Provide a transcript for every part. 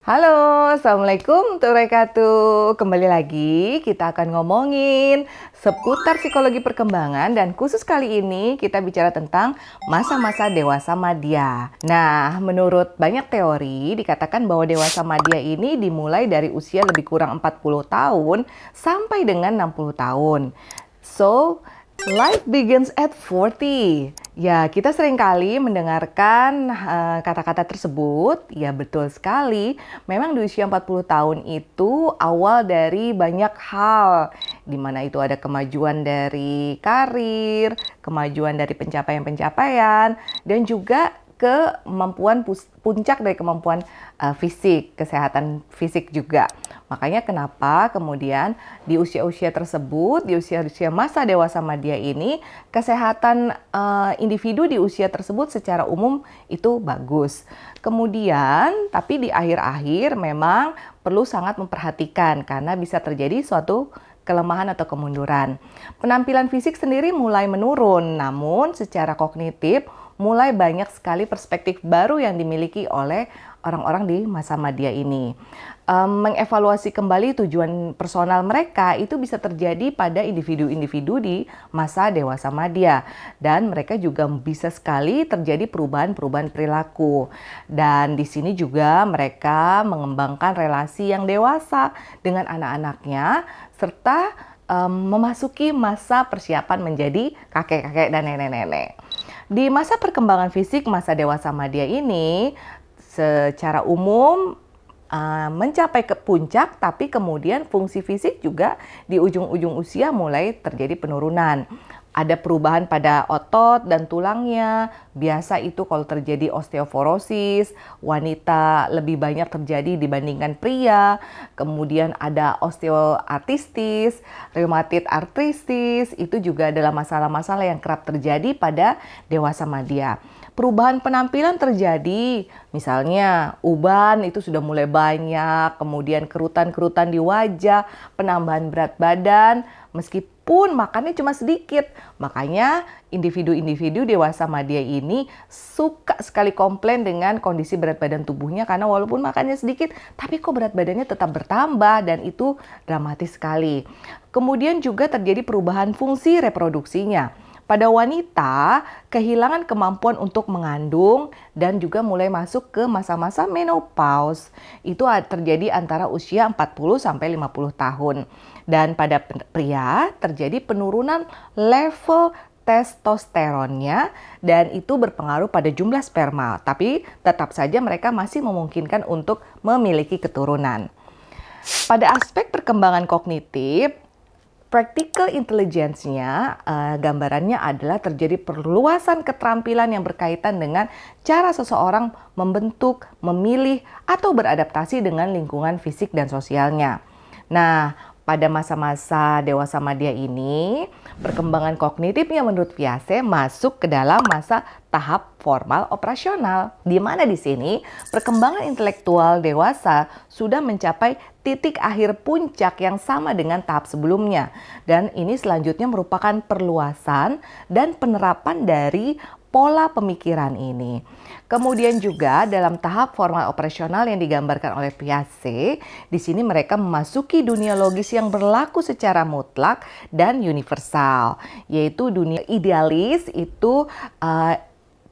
Halo, Assalamualaikum warahmatullahi wabarakatuh. Kembali lagi kita akan ngomongin seputar psikologi perkembangan dan khusus kali ini kita bicara tentang masa-masa dewasa madya. Nah, menurut banyak teori dikatakan bahwa dewasa madya ini dimulai dari usia lebih kurang 40 tahun sampai dengan 60 tahun. So, life begins at 40. Ya, kita seringkali mendengarkan kata-kata tersebut. Ya, betul sekali. Memang di usia 40 tahun itu awal dari banyak hal. Di mana itu ada kemajuan dari karir, kemajuan dari pencapaian-pencapaian, dan juga kemampuan puncak dari kemampuan fisik, kesehatan fisik juga. Makanya kenapa kemudian di usia-usia tersebut, di usia-usia masa dewasa madya ini, kesehatan individu di usia tersebut secara umum itu bagus. Kemudian, tapi di akhir-akhir memang perlu sangat memperhatikan karena bisa terjadi suatu kelemahan atau kemunduran. Penampilan fisik sendiri mulai menurun, namun secara kognitif mulai banyak sekali perspektif baru yang dimiliki oleh orang-orang di masa madya ini. Mengevaluasi kembali tujuan personal mereka itu bisa terjadi pada individu-individu di masa dewasa madya. Dan mereka juga bisa sekali terjadi perubahan-perubahan perilaku. Dan di sini juga mereka mengembangkan relasi yang dewasa dengan anak-anaknya, serta memasuki masa persiapan menjadi kakek-kakek dan nenek-nenek. Di masa perkembangan fisik masa dewasa madya ini secara umum mencapai ke puncak, tapi kemudian fungsi fisik juga di ujung-ujung usia mulai terjadi penurunan. Ada perubahan pada otot dan tulangnya. Biasa itu kalau terjadi osteoporosis, wanita lebih banyak terjadi dibandingkan pria. Kemudian ada osteoartritis, rheumatoid arthritis, itu juga adalah masalah-masalah yang kerap terjadi pada dewasa madya. Perubahan penampilan terjadi, misalnya uban itu sudah mulai banyak, kemudian kerutan-kerutan di wajah, penambahan berat badan, meskipun makannya cuma sedikit. Makanya individu-individu dewasa madya ini suka sekali komplain dengan kondisi berat badan tubuhnya karena walaupun makannya sedikit, tapi kok berat badannya tetap bertambah dan itu dramatis sekali. Kemudian juga terjadi perubahan fungsi reproduksinya. Pada wanita, kehilangan kemampuan untuk mengandung dan juga mulai masuk ke masa-masa menopause. Itu terjadi antara usia 40 sampai 50 tahun. Dan pada pria terjadi penurunan level testosteronnya dan itu berpengaruh pada jumlah sperma. Tapi tetap saja mereka masih memungkinkan untuk memiliki keturunan. Pada aspek perkembangan kognitif, practical intelligence-nya, gambarannya adalah terjadi perluasan keterampilan yang berkaitan dengan cara seseorang membentuk, memilih, atau beradaptasi dengan lingkungan fisik dan sosialnya. Nah, pada masa-masa dewasa madya ini, perkembangan kognitifnya menurut Piaget masuk ke dalam masa tahap formal operasional. Di mana di sini perkembangan intelektual dewasa sudah mencapai titik akhir puncak yang sama dengan tahap sebelumnya. Dan ini selanjutnya merupakan perluasan dan penerapan dari pola pemikiran ini. Kemudian juga dalam tahap formal operasional yang digambarkan oleh Piaget, di sini mereka memasuki dunia logis yang berlaku secara mutlak dan universal, yaitu dunia idealis itu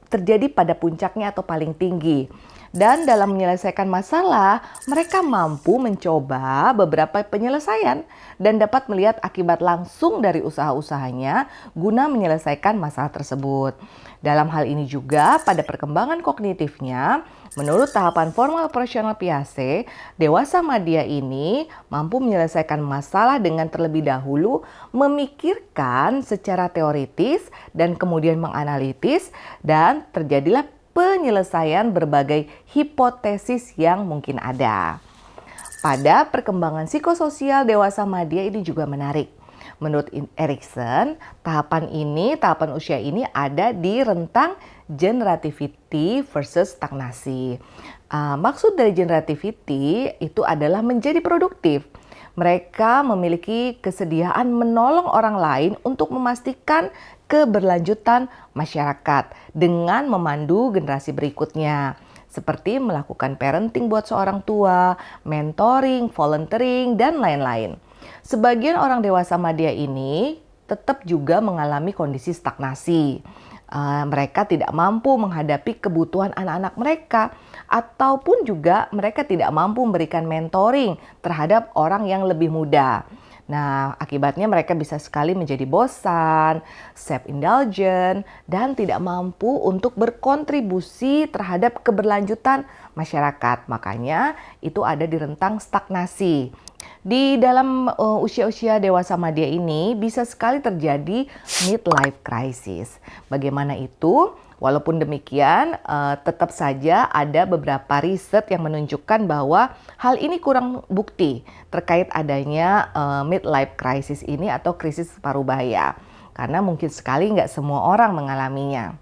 terjadi pada puncaknya atau paling tinggi. Dan dalam menyelesaikan masalah, mereka mampu mencoba beberapa penyelesaian dan dapat melihat akibat langsung dari usaha-usahanya guna menyelesaikan masalah tersebut. Dalam hal ini juga pada perkembangan kognitifnya, menurut tahapan formal operasional Piaget, dewasa madya ini mampu menyelesaikan masalah dengan terlebih dahulu memikirkan secara teoritis dan kemudian menganalitis dan terjadilah penyelesaian berbagai hipotesis yang mungkin ada. Pada perkembangan psikososial dewasa madya ini juga menarik. Menurut Erikson, tahapan usia ini ada di rentang generativity versus stagnasi. Maksud dari generativity itu adalah menjadi produktif. Mereka memiliki kesediaan menolong orang lain untuk memastikan keberlanjutan masyarakat dengan memandu generasi berikutnya. seperti melakukan parenting buat seorang tua, mentoring, volunteering, dan lain-lain. Sebagian orang dewasa madya ini tetap juga mengalami kondisi stagnasi. Mereka tidak mampu menghadapi kebutuhan anak-anak mereka, ataupun juga mereka tidak mampu memberikan mentoring terhadap orang yang lebih muda. Nah, akibatnya mereka bisa sekali menjadi bosan, self-indulgent, dan tidak mampu untuk berkontribusi terhadap keberlanjutan masyarakat. Makanya itu ada di rentang stagnasi. Di dalam usia-usia dewasa madya ini bisa sekali terjadi midlife crisis. Bagaimana itu? Walaupun demikian, tetap saja ada beberapa riset yang menunjukkan bahwa hal ini kurang bukti terkait adanya midlife crisis ini atau krisis paruh baya. Karena mungkin sekali nggak semua orang mengalaminya.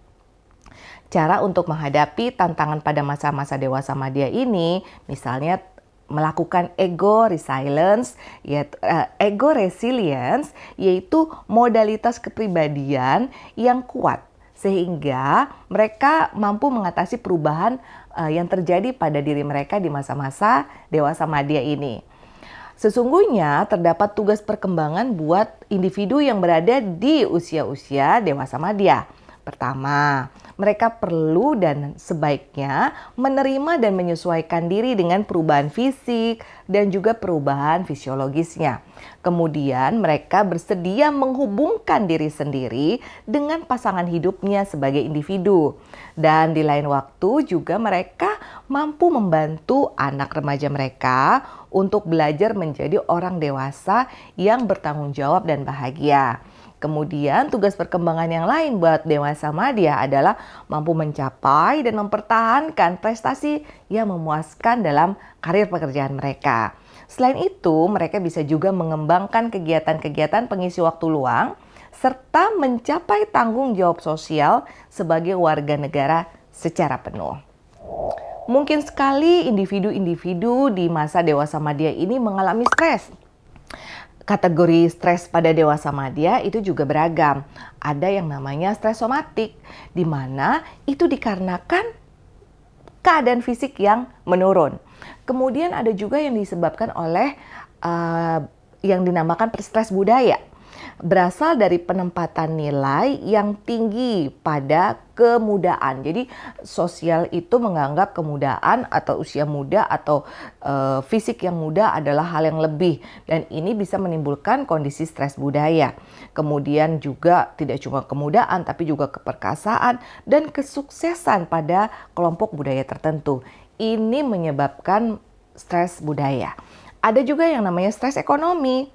Cara untuk menghadapi tantangan pada masa-masa dewasa madya ini, misalnya melakukan ego resilience, yaitu modalitas kepribadian yang kuat sehingga mereka mampu mengatasi perubahan yang terjadi pada diri mereka di masa-masa dewasa madya ini. Sesungguhnya terdapat tugas perkembangan buat individu yang berada di usia-usia dewasa madya. Pertama, mereka perlu dan sebaiknya menerima dan menyesuaikan diri dengan perubahan fisik dan juga perubahan fisiologisnya. Kemudian mereka bersedia menghubungkan diri sendiri dengan pasangan hidupnya sebagai individu. Dan di lain waktu juga mereka mampu membantu anak remaja mereka untuk belajar menjadi orang dewasa yang bertanggung jawab dan bahagia. Kemudian tugas perkembangan yang lain buat dewasa madya adalah mampu mencapai dan mempertahankan prestasi yang memuaskan dalam karir pekerjaan mereka. Selain itu, mereka bisa juga mengembangkan kegiatan-kegiatan pengisi waktu luang serta mencapai tanggung jawab sosial sebagai warga negara secara penuh. Mungkin sekali individu-individu di masa dewasa madya ini mengalami stres. Kategori stres pada dewasa madya itu juga beragam. Ada yang namanya stres somatik, di mana itu dikarenakan keadaan fisik yang menurun. Kemudian ada juga yang disebabkan oleh yang dinamakan stres budaya. Berasal dari penempatan nilai yang tinggi pada kemudaan. Jadi sosial itu menganggap kemudaan atau usia muda atau fisik yang muda adalah hal yang lebih. Dan ini bisa menimbulkan kondisi stres budaya. Kemudian juga tidak cuma kemudaan tapi juga keperkasaan dan kesuksesan pada kelompok budaya tertentu. Ini menyebabkan stres budaya. Ada juga yang namanya stres ekonomi.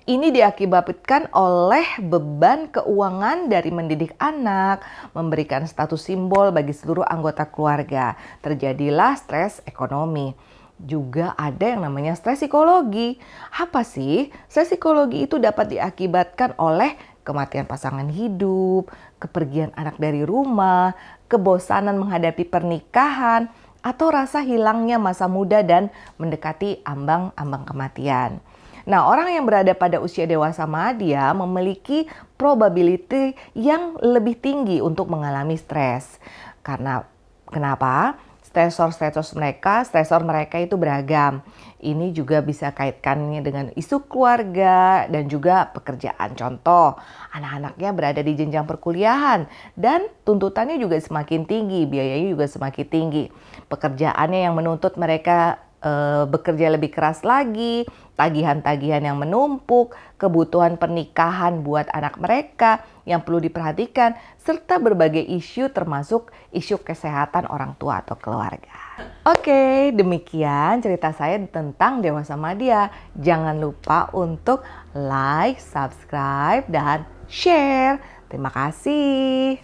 Ini diakibatkan oleh beban keuangan dari mendidik anak, memberikan status simbol bagi seluruh anggota keluarga. Terjadilah stres ekonomi. Juga ada yang namanya stres psikologi. Apa sih? Stres psikologi itu dapat diakibatkan oleh kematian pasangan hidup, kepergian anak dari rumah, kebosanan menghadapi pernikahan, atau rasa hilangnya masa muda dan mendekati ambang-ambang kematian. Nah, orang yang berada pada usia dewasa madya memiliki probability yang lebih tinggi untuk mengalami stres. Kenapa? Stresor mereka itu beragam. Ini juga bisa kaitkannya dengan isu keluarga dan juga pekerjaan. Contoh, anak-anaknya berada di jenjang perkuliahan dan tuntutannya juga semakin tinggi, biayanya juga semakin tinggi. Pekerjaannya yang menuntut mereka bekerja lebih keras lagi, tagihan-tagihan yang menumpuk, kebutuhan pernikahan buat anak mereka yang perlu diperhatikan, serta berbagai isu termasuk isu kesehatan orang tua atau keluarga. Oke, demikian cerita saya tentang dewasa madya. Jangan lupa untuk like, subscribe, dan share. Terima kasih.